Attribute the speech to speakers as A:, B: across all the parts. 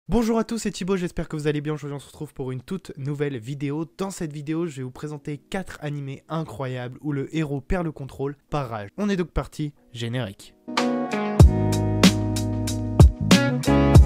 A: Bonjour à tous, c'est Thibaut, j'espère que vous allez bien. Aujourd'hui on se retrouve pour une toute nouvelle vidéo. Dans cette vidéo, je vais vous présenter 4 animés incroyables où le héros perd le contrôle par rage. On est donc parti, générique.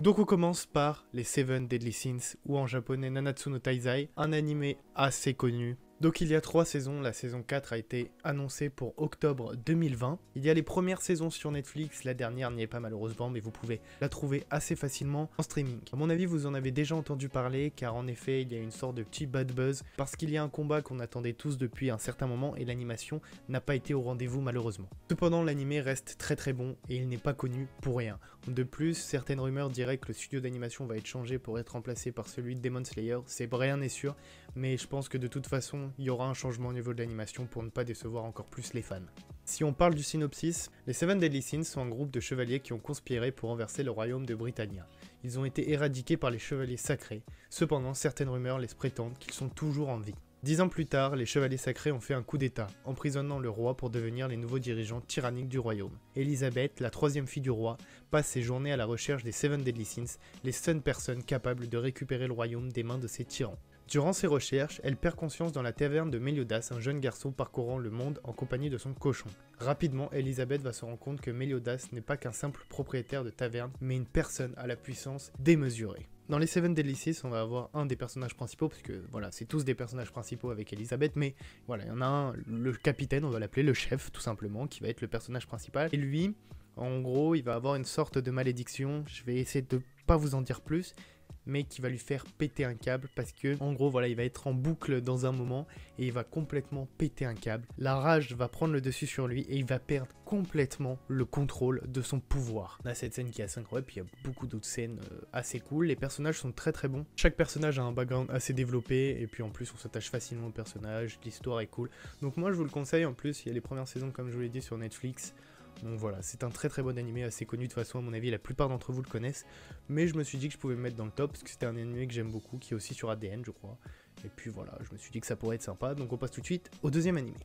A: Donc on commence par les 7 Deadly Sins, ou en japonais Nanatsu no Taizai, un animé assez connu. Donc il y a 3 saisons, la saison 4 a été annoncée pour octobre 2020. Il y a les premières saisons sur Netflix, la dernière n'y est pas malheureusement, mais vous pouvez la trouver assez facilement en streaming. À mon avis, vous en avez déjà entendu parler, car en effet, il y a une sorte de petit bad buzz, parce qu'il y a un combat qu'on attendait tous depuis un certain moment, et l'animation n'a pas été au rendez-vous malheureusement. Cependant, l'animé reste très bon, et il n'est pas connu pour rien. De plus, certaines rumeurs diraient que le studio d'animation va être changé pour être remplacé par celui de Demon Slayer, rien n'est sûr, mais je pense que de toute façon, il y aura un changement au niveau de l'animation pour ne pas décevoir encore plus les fans. Si on parle du synopsis, les 7 Deadly Sins sont un groupe de chevaliers qui ont conspiré pour renverser le royaume de Britannia. Ils ont été éradiqués par les chevaliers sacrés, cependant certaines rumeurs laissent prétendre qu'ils sont toujours en vie. 10 ans plus tard, les chevaliers sacrés ont fait un coup d'état, emprisonnant le roi pour devenir les nouveaux dirigeants tyranniques du royaume. Elisabeth, la 3e fille du roi, passe ses journées à la recherche des 7 Deadly Sins, les seules personnes capables de récupérer le royaume des mains de ces tyrans. Durant ses recherches, elle perd conscience dans la taverne de Meliodas, un jeune garçon parcourant le monde en compagnie de son cochon. Rapidement, Elisabeth va se rendre compte que Meliodas n'est pas qu'un simple propriétaire de taverne, mais une personne à la puissance démesurée. Dans les 7 Deadly Sins, on va avoir un des personnages principaux, parce que voilà, c'est tous des personnages principaux avec Elisabeth, mais voilà, il y en a un, le capitaine, on va l'appeler le chef, tout simplement, qui va être le personnage principal. Et lui, en gros, il va avoir une sorte de malédiction, je vais essayer de pas vous en dire plus, mais qui va lui faire péter un câble parce que, en gros, voilà, il va être en boucle dans un moment et il va complètement péter un câble. La rage va prendre le dessus sur lui et il va perdre complètement le contrôle de son pouvoir. On a cette scène qui est assez incroyable, puis il y a beaucoup d'autres scènes assez cool. Les personnages sont très bons. Chaque personnage a un background assez développé et puis en plus on s'attache facilement au personnage, l'histoire est cool. Donc moi je vous le conseille, en plus il y a les premières saisons comme je vous l'ai dit sur Netflix. Donc voilà, c'est un très bon animé, assez connu de toute façon, à mon avis la plupart d'entre vous le connaissent, mais je me suis dit que je pouvais me mettre dans le top, parce que c'était un animé que j'aime beaucoup, qui est aussi sur ADN je crois, et puis voilà, je me suis dit que ça pourrait être sympa, donc on passe tout de suite au deuxième animé.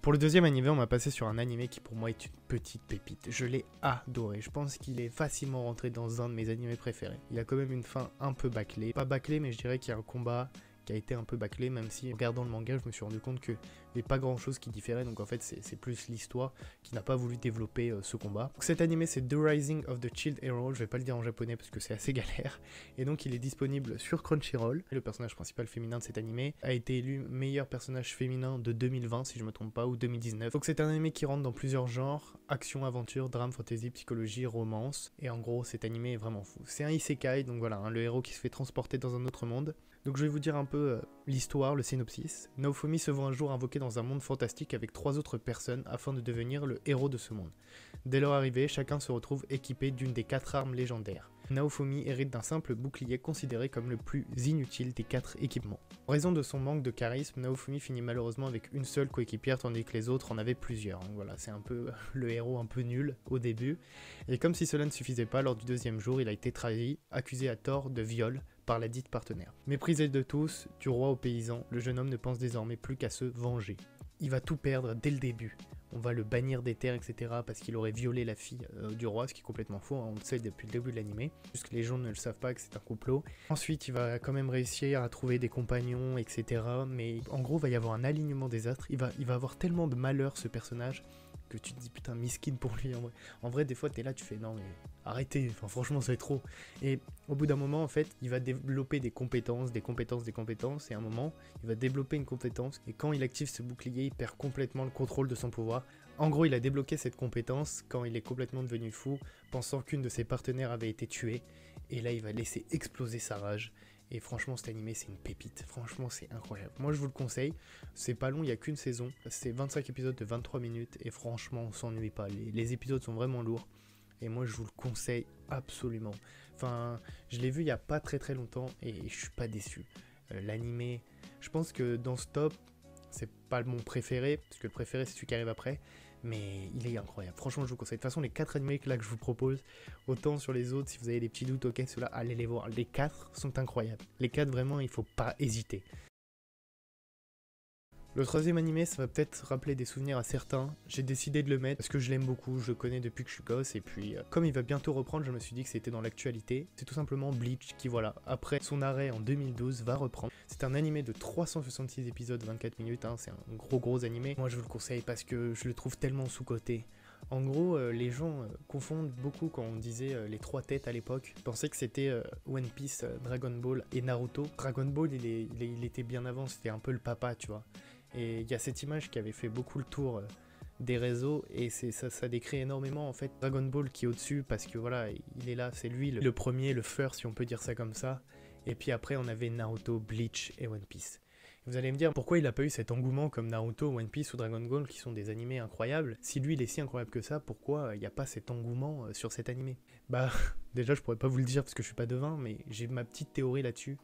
A: Pour le deuxième animé, on va passer sur un animé qui pour moi est une petite pépite, je l'ai adoré, je pense qu'il est facilement rentré dans un de mes animés préférés. Il a quand même une fin un peu bâclée, pas bâclée mais je dirais qu'il y a un combat qui a été un peu bâclé, même si en regardant le manga je me suis rendu compte qu'il n'y avait pas grand chose qui différait, donc en fait c'est plus l'histoire qui n'a pas voulu développer ce combat. Donc cet animé c'est The Rising of the Shield Hero, je vais pas le dire en japonais parce que c'est assez galère, et donc il est disponible sur Crunchyroll. Le personnage principal féminin de cet animé a été élu meilleur personnage féminin de 2020 si je me trompe pas, ou 2019. Donc c'est un animé qui rentre dans plusieurs genres, action, aventure, drame, fantasy, psychologie, romance, et en gros cet animé est vraiment fou. C'est un isekai, donc voilà, le héros qui se fait transporter dans un autre monde. Donc je vais vous dire un peu l'histoire, le synopsis. Naofumi se voit un jour invoqué dans un monde fantastique avec 3 autres personnes afin de devenir le héros de ce monde. Dès leur arrivée, chacun se retrouve équipé d'une des 4 armes légendaires. Naofumi hérite d'un simple bouclier considéré comme le plus inutile des 4 équipements. En raison de son manque de charisme, Naofumi finit malheureusement avec une seule coéquipière tandis que les autres en avaient plusieurs. Donc voilà, c'est un peu le héros un peu nul au début. Et comme si cela ne suffisait pas, lors du 2e jour, il a été trahi, accusé à tort de viol par la dite partenaire. Méprisé de tous, du roi aux paysans, le jeune homme ne pense désormais plus qu'à se venger. Il va tout perdre dès le début. On va le bannir des terres, etc. parce qu'il aurait violé la fille du roi, ce qui est complètement faux, hein, on le sait depuis le début de l'animé. Juste que les gens ne le savent pas que c'est un complot. Ensuite, il va quand même réussir à trouver des compagnons, etc. Mais en gros, il va y avoir un alignement des astres. Il va avoir tellement de malheur, ce personnage, que tu te dis putain, miskin pour lui. En vrai, des fois, t'es là, tu fais non, mais arrêtez, enfin, franchement, c'est trop. Et au bout d'un moment, en fait, il va développer des compétences, et à un moment, il va développer une compétence, et quand il active ce bouclier, il perd complètement le contrôle de son pouvoir. En gros, il a débloqué cette compétence quand il est complètement devenu fou, pensant qu'une de ses partenaires avait été tuée, et là, il va laisser exploser sa rage. Et franchement, cet animé, c'est une pépite. Franchement, c'est incroyable. Moi, je vous le conseille. C'est pas long, il n'y a qu'une saison. C'est 25 épisodes de 23 minutes. Et franchement, on s'ennuie pas. Les épisodes sont vraiment lourds. Et moi, je vous le conseille absolument. Enfin, je l'ai vu il n'y a pas très longtemps. Et je suis pas déçu. L'animé, je pense que dans ce top, c'est pas mon préféré. Parce que le préféré, c'est celui qui arrive après. Mais il est incroyable, franchement je vous conseille. De toute façon les 4 animés là que je vous propose, autant sur les autres si vous avez des petits doutes, ok ceux-là allez les voir, les 4 sont incroyables. Les 4 vraiment il faut pas hésiter. Le troisième animé, ça va peut-être rappeler des souvenirs à certains. J'ai décidé de le mettre parce que je l'aime beaucoup, je le connais depuis que je suis gosse, et puis comme il va bientôt reprendre, je me suis dit que c'était dans l'actualité. C'est tout simplement Bleach qui, voilà, après son arrêt en 2012, va reprendre. C'est un animé de 366 épisodes, 24 minutes, hein, c'est un gros animé. Moi je vous le conseille parce que je le trouve tellement sous-coté. En gros, les gens confondent beaucoup quand on disait les trois têtes à l'époque. Ils pensaient que c'était One Piece, Dragon Ball et Naruto. Dragon Ball, il était bien avant, c'était un peu le papa, tu vois. Et il y a cette image qui avait fait beaucoup le tour des réseaux, et ça décrit énormément en fait Dragon Ball qui est au-dessus, parce que voilà, il est là, c'est lui le premier, le first si on peut dire ça comme ça. Et puis après on avait Naruto, Bleach et One Piece. Vous allez me dire pourquoi il n'a pas eu cet engouement comme Naruto, One Piece ou Dragon Ball qui sont des animés incroyables. Si lui il est si incroyable que ça, pourquoi il n'y a pas cet engouement sur cet animé? Bah déjà je pourrais pas vous le dire parce que je suis pas devin, mais j'ai ma petite théorie là-dessus.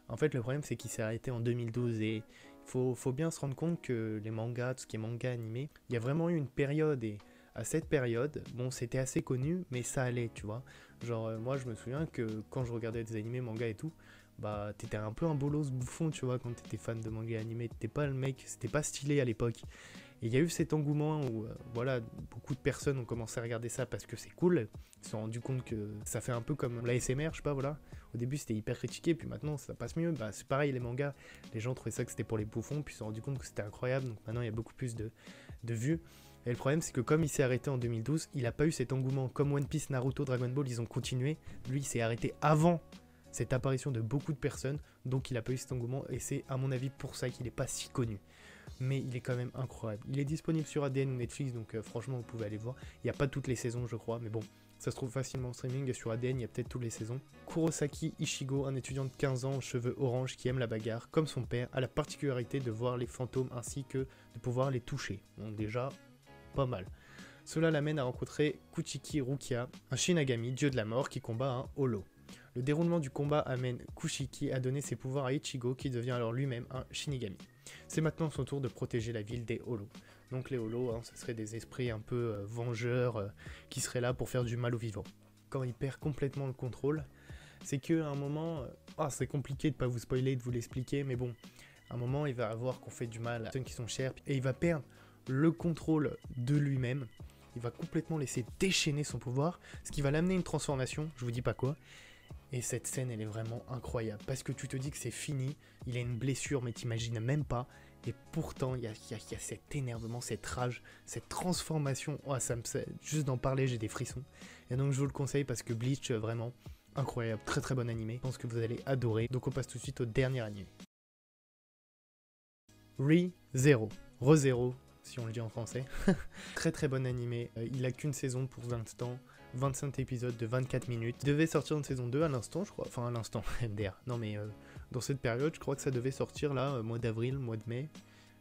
A: En fait le problème c'est qu'il s'est arrêté en 2012, et faut bien se rendre compte que les mangas, tout ce qui est manga animé, il y a vraiment eu une période, et à cette période, bon c'était assez connu, mais ça allait, tu vois. Genre moi je me souviens que quand je regardais des animés, manga et tout, bah t'étais un peu un bolos bouffon, tu vois, quand t'étais fan de manga animé, t'étais pas le mec, c'était pas stylé à l'époque. Et il y a eu cet engouement où, voilà, beaucoup de personnes ont commencé à regarder ça parce que c'est cool. Ils se sont rendus compte que ça fait un peu comme l'ASMR, je sais pas, voilà. Au début, c'était hyper critiqué, puis maintenant, ça passe mieux. Bah, c'est pareil, les mangas, les gens trouvaient ça que c'était pour les bouffons, puis ils se sont rendus compte que c'était incroyable. Donc maintenant, il y a beaucoup plus de vues. Et le problème, c'est que comme il s'est arrêté en 2012, il a pas eu cet engouement. Comme One Piece, Naruto, Dragon Ball, ils ont continué. Lui, il s'est arrêté avant cette apparition de beaucoup de personnes, donc il a pas eu cet engouement, et c'est à mon avis pour ça qu'il est pas si connu. Mais il est quand même incroyable. Il est disponible sur ADN ou Netflix, donc franchement vous pouvez aller voir. Il n'y a pas toutes les saisons je crois, mais bon, ça se trouve facilement en streaming, et sur ADN il y a peut-être toutes les saisons. Kurosaki Ichigo, un étudiant de 15 ans aux cheveux orange qui aime la bagarre, comme son père, a la particularité de voir les fantômes ainsi que de pouvoir les toucher. Donc déjà, pas mal. Cela l'amène à rencontrer Kuchiki Rukia, un Shinigami, dieu de la mort, qui combat un holo. Le déroulement du combat amène Kuchiki à donner ses pouvoirs à Ichigo, qui devient alors lui-même un Shinigami. C'est maintenant son tour de protéger la ville des holos. Donc les holos, hein, ce seraient des esprits un peu vengeurs qui seraient là pour faire du mal aux vivants. Quand il perd complètement le contrôle, c'est qu'à un moment, c'est compliqué de pas vous spoiler, de vous l'expliquer, mais bon, à un moment il va avoir qu'on fait du mal à personnes qui sont chères, et il va perdre le contrôle de lui-même. Il va complètement laisser déchaîner son pouvoir, ce qui va l'amener à une transformation, je vous dis pas quoi. Et cette scène, elle est vraiment incroyable, parce que tu te dis que c'est fini, il a une blessure, mais t'imagines même pas, et pourtant, il y a cet énervement, cette rage, cette transformation, juste d'en parler, j'ai des frissons. Et donc, je vous le conseille, parce que Bleach, vraiment, incroyable, très très bon animé, je pense que vous allez adorer. Donc, on passe tout de suite au dernier animé. Re:Zero, Re:Zero, si on le dit en français. Très très bon animé, il a qu'une saison pour l'instant, 25 épisodes de 24 minutes. Il devait sortir en saison 2 à l'instant, je crois. Enfin, à l'instant, MDR. Non, mais dans cette période, je crois que ça devait sortir là, mois d'avril, mois de mai.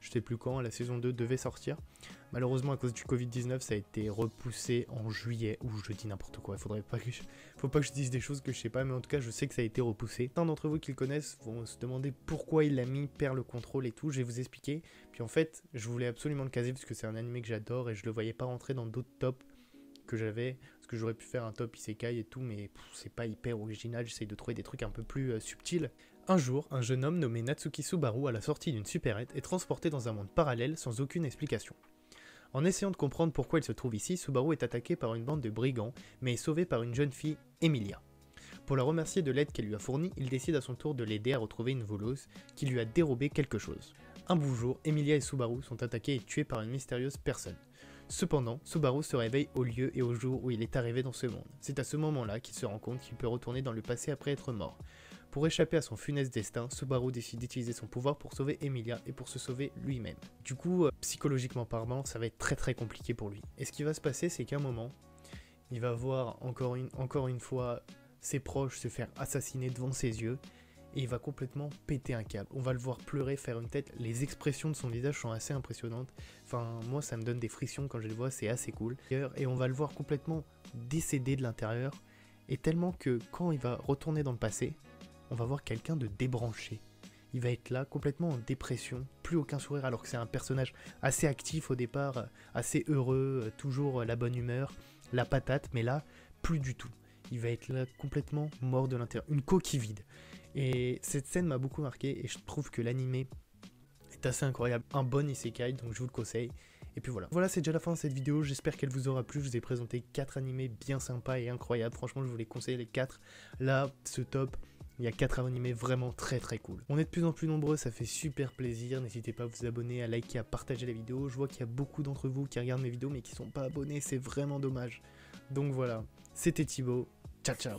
A: Je sais plus quand, la saison 2 devait sortir. Malheureusement, à cause du Covid-19, ça a été repoussé en juillet. Ou je dis n'importe quoi, faut pas que je dise des choses que je sais pas, mais en tout cas, je sais que ça a été repoussé. Certains d'entre vous qui le connaissent vont se demander pourquoi il l'a mis, perd le contrôle et tout. Je vais vous expliquer. Puis en fait, je voulais absolument le caser parce que c'est un animé que j'adore et je le voyais pas rentrer dans d'autres tops que j'avais, parce que j'aurais pu faire un top isekai et tout, mais c'est pas hyper original, j'essaye de trouver des trucs un peu plus subtils. Un jour, un jeune homme nommé Natsuki Subaru, à la sortie d'une supérette, est transporté dans un monde parallèle sans aucune explication. En essayant de comprendre pourquoi il se trouve ici, Subaru est attaqué par une bande de brigands, mais est sauvé par une jeune fille, Emilia. Pour la remercier de l'aide qu'elle lui a fournie, il décide à son tour de l'aider à retrouver une voleuse qui lui a dérobé quelque chose. Un beau jour, Emilia et Subaru sont attaqués et tués par une mystérieuse personne. Cependant, Subaru se réveille au lieu et au jour où il est arrivé dans ce monde. C'est à ce moment-là qu'il se rend compte qu'il peut retourner dans le passé après être mort. Pour échapper à son funeste destin, Subaru décide d'utiliser son pouvoir pour sauver Emilia et pour se sauver lui-même. Du coup, psychologiquement parlant, ça va être très très compliqué pour lui. Et ce qui va se passer, c'est qu'à un moment, il va voir encore une fois ses proches se faire assassiner devant ses yeux, et il va complètement péter un câble. On va le voir pleurer, faire une tête, les expressions de son visage sont assez impressionnantes. Enfin, moi ça me donne des frissons quand je le vois, c'est assez cool. Et on va le voir complètement décédé de l'intérieur, et tellement que quand il va retourner dans le passé, on va voir quelqu'un de débranché. Il va être là, complètement en dépression, plus aucun sourire, alors que c'est un personnage assez actif au départ, assez heureux, toujours la bonne humeur, la patate, mais là, plus du tout. Il va être là complètement mort de l'intérieur, une coquille vide. Et cette scène m'a beaucoup marqué, et je trouve que l'animé est assez incroyable, un bon isekai, donc je vous le conseille. Et puis voilà. Voilà, c'est déjà la fin de cette vidéo, j'espère qu'elle vous aura plu. Je vous ai présenté 4 animés bien sympas et incroyables. Franchement, je vous les conseille les 4. Là, ce top, il y a 4 animés vraiment très cool. On est de plus en plus nombreux, ça fait super plaisir. N'hésitez pas à vous abonner, à liker, à partager la vidéo. Je vois qu'il y a beaucoup d'entre vous qui regardent mes vidéos mais qui sont pas abonnés, c'est vraiment dommage. Donc voilà, c'était Thibaut. Ciao ciao.